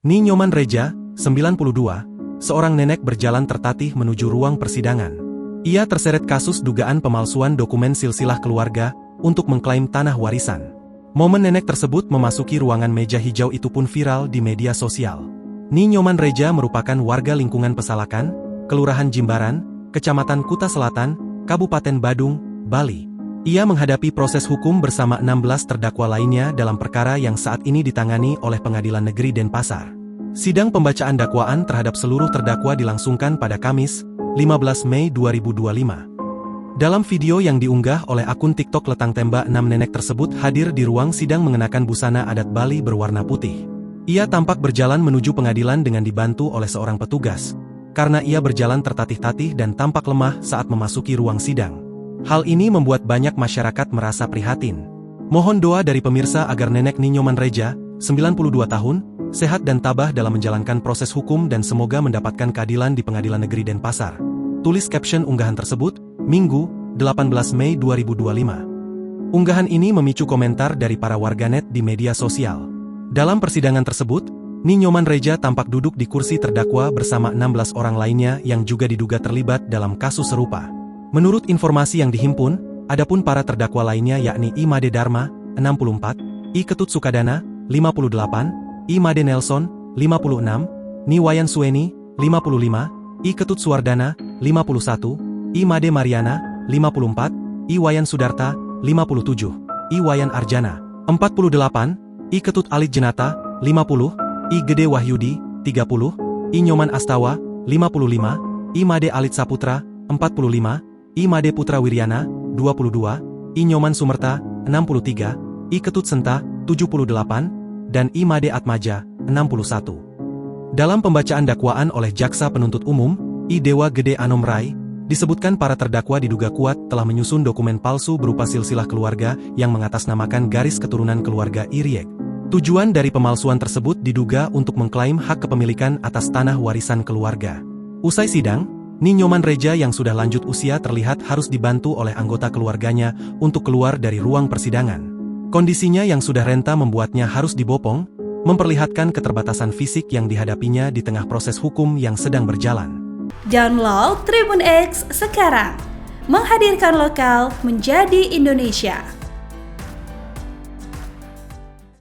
Ni Nyoman Reja, 92, seorang nenek berjalan tertatih menuju ruang persidangan. Ia terseret kasus dugaan pemalsuan dokumen silsilah keluarga untuk mengklaim tanah warisan. Momen nenek tersebut memasuki ruangan meja hijau itu pun viral di media sosial. Ni Nyoman Reja merupakan warga lingkungan Pesalakan, Kelurahan Jimbaran, Kecamatan Kuta Selatan, Kabupaten Badung, Bali. Ia menghadapi proses hukum bersama 16 terdakwa lainnya dalam perkara yang saat ini ditangani oleh Pengadilan Negeri Denpasar. Sidang pembacaan dakwaan terhadap seluruh terdakwa dilangsungkan pada Kamis, 15 Mei 2025. Dalam video yang diunggah oleh akun TikTok Letang Tembak 6 nenek tersebut hadir di ruang sidang mengenakan busana adat Bali berwarna putih. Ia tampak berjalan menuju pengadilan dengan dibantu oleh seorang petugas, karena ia berjalan tertatih-tatih dan tampak lemah saat memasuki ruang sidang. Hal ini membuat banyak masyarakat merasa prihatin. Mohon doa dari pemirsa agar nenek Ni Nyoman Reja, 92 tahun, sehat dan tabah dalam menjalankan proses hukum dan semoga mendapatkan keadilan di Pengadilan Negeri Denpasar. Tulis caption unggahan tersebut, Minggu, 18 Mei 2025. Unggahan ini memicu komentar dari para warganet di media sosial. Dalam persidangan tersebut, Ni Nyoman Reja tampak duduk di kursi terdakwa bersama 16 orang lainnya yang juga diduga terlibat dalam kasus serupa. Menurut informasi yang dihimpun, adapun para terdakwa lainnya yakni I Made Dharma, 64, I Ketut Sukadana, 58, I Made Nelson, 56, Ni Wayan Sueni, 55, I Ketut Suwardana, 51, I Made Mariana, 54, I Wayan Sudarta, 57, I Wayan Arjana, 48, I Ketut Alit Jenata, 50, I Gede Wahyudi, 30, I Nyoman Astawa, 55, I Made Alit Saputra, 45, I Made Putra Wiryana, 22, I Nyoman Sumerta, 63, I Ketut Senta, 78, dan I Made Atmaja, 61. Dalam pembacaan dakwaan oleh Jaksa Penuntut Umum, I Dewa Gede Anom Rai, disebutkan para terdakwa diduga kuat telah menyusun dokumen palsu berupa silsilah keluarga yang mengatasnamakan garis keturunan keluarga Iriek. Tujuan dari pemalsuan tersebut diduga untuk mengklaim hak kepemilikan atas tanah warisan keluarga. Usai sidang, Ni Nyoman Reja yang sudah lanjut usia terlihat harus dibantu oleh anggota keluarganya untuk keluar dari ruang persidangan. Kondisinya yang sudah renta membuatnya harus dibopong, memperlihatkan keterbatasan fisik yang dihadapinya di tengah proses hukum yang sedang berjalan. Download Tribun X sekarang, menghadirkan lokal menjadi Indonesia.